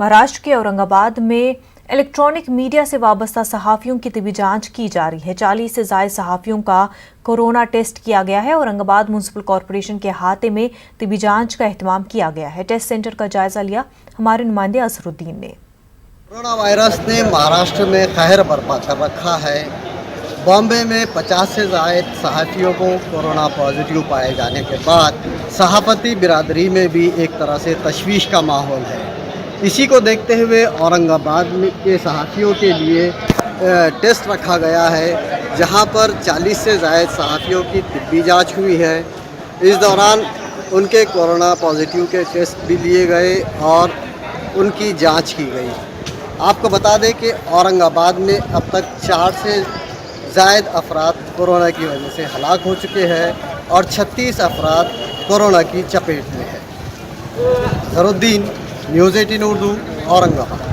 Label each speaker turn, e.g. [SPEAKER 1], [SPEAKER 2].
[SPEAKER 1] مہاراشٹر کے اورنگ آباد میں الیکٹرانک میڈیا سے وابستہ صحافیوں کی طبی جانچ کی جا رہی ہے۔ 40 سے زائد صحافیوں کا کورونا ٹیسٹ کیا گیا ہے۔ اورنگ آباد میونسپل کارپوریشن کے احاطے میں طبی جانچ کا اہتمام کیا گیا ہے۔ ٹیسٹ سینٹر کا جائزہ لیا ہمارے نمائندے اظہر الدین نے۔
[SPEAKER 2] کورونا وائرس نے مہاراشٹر میں قہر برپا کر رکھا ہے۔ بامبے میں 50 سے زائد صحافیوں کو کورونا پازیٹیو پائے جانے کے بعد صحافتی برادری میں بھی ایک طرح سے تشویش کا ماحول ہے۔ اسی کو دیکھتے ہوئے اورنگ آباد کے صحافیوں کے لیے ٹیسٹ رکھا گیا ہے، جہاں پر 40 سے زائد صحافیوں کی طبی جانچ ہوئی ہے۔ اس دوران ان کے کورونا پازیٹیو کے ٹیسٹ بھی لیے گئے اور ان کی جانچ کی گئی۔ آپ کو بتا دیں کہ اورنگ آباد میں اب تک 4 سے زائد افراد کورونا کی وجہ سے ہلاک ہو چکے ہیں اور 36 افراد کورونا کی چپیٹ میں ہیں۔ اظہر الدین، نیوز 18 اردو، اورنگ آباد۔